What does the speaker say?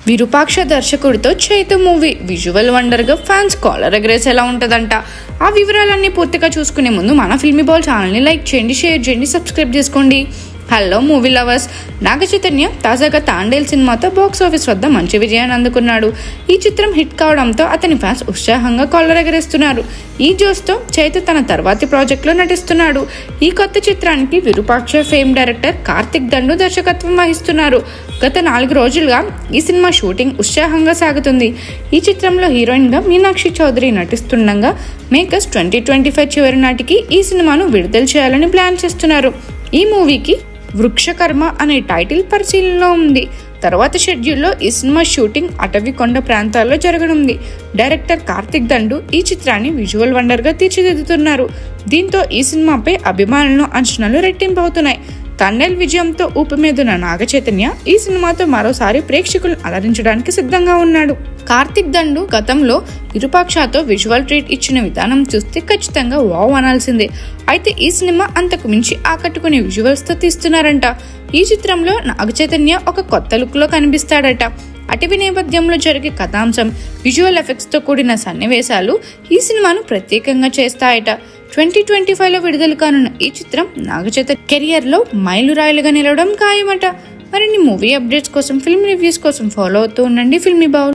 విరూపాక్ష దర్శకుడితో Chaitu movie visual wonder గా fans collar ఎగరేసేలా ఉంటదంట. ఆ వివరాలన్నీ పూర్తిగా చూసుకునే ముందు మన ఫిల్మీ బాల్ ఛానల్ని లైక్ చేయండి, షేర్ చేయండి, సబ్స్క్రైబ్ చేసుకోండి. Hello movie lovers, Naga Chaitanya తాజాగా తాండేల్ సినిమాతో బాక్స్ ఆఫీస్ వద్ద మంచి విజయాన్ని అందుకున్నాడు. ఈ చిత్రం హిట్ కావడంతో అతని ఫ్యాన్స్ ఉత్సాహంగా కాలర్ ఎగరేస్తున్నారు. ఈ జోస్తో చైతు తన తర్వాతి ప్రాజెక్టులో నటిస్తున్నాడు. ఈ కొత్త చిత్రానికి విరూపాక్ష ఫేమ్ డైరెక్టర్ కార్తిక్ దండు దర్శకత్వం వహిస్తున్నారు. గత 4 రోజులుగా ఈ సినిమా షూటింగ్ ఉత్సాహంగా సాగుతుంది. ఈ చిత్రంలో హీరోయిన్ గా మీనాక్షి చౌదరి నటిస్తుండగా మేకర్స్ 2025 చివరి నాటికి ఈ సినిమాను విడుదల చేయాలని ప్లాన్ చేస్తున్నారు. ఈ మూవీకి వృక్షకర్మ అనే టైటిల్ పరిశీలనలో ఉంది. తర్వాత షెడ్యూల్లో ఈ సినిమా షూటింగ్ అటవీ కొండ ప్రాంతాల్లో జరగనుంది. డైరెక్టర్ కార్తిక్ దండు ఈ చిత్రాన్ని విజువల్ వండర్ గా తీర్చిదిద్దుతున్నారు. దీంతో ఈ సినిమాపై అభిమానుల అంచనాలు రెట్టింపు అవుతున్నాయి. తాండేల్ విజయంతో ఊపిమీదున్న నాగ చైతన్య ఈ సినిమాతో మరోసారి ప్రేక్షకులను అలరించడానికి సిద్ధంగా ఉన్నాడు. కార్తిక్ దండు గతంలో విరూపాక్షతో విజువల్ ట్రీట్ ఇచ్చిన విధానం చూస్తే ఖచ్చితంగా వావ్ అనాల్సిందే. అయితే ఈ సినిమా అంతకు మించి ఆకట్టుకునే విజువల్స్ తో తీస్తున్నారంట. ఈ చిత్రంలో నాగ చైతన్య ఒక కొత్త లుక్ లో కనిపిస్తాడట. అటవీ నేపథ్యంలో జరిగే కథాంశం, విజువల్ ఎఫెక్ట్స్ తో కూడిన సన్నివేశాలు ఈ సినిమాను ప్రత్యేకంగా చేస్తాయట. 2025లో విడుదల కానున్న ఈ చిత్రం నాగ చైతన్య కెరియర్ లో మైలురాయిలుగా నిలవడం ఖాయమట. మరిన్ని మూవీ అప్డేట్స్ కోసం, ఫిల్మ్ రివ్యూస్ కోసం ఫాలో అవుతూ ఉండండి ఫిల్మీ బాల్.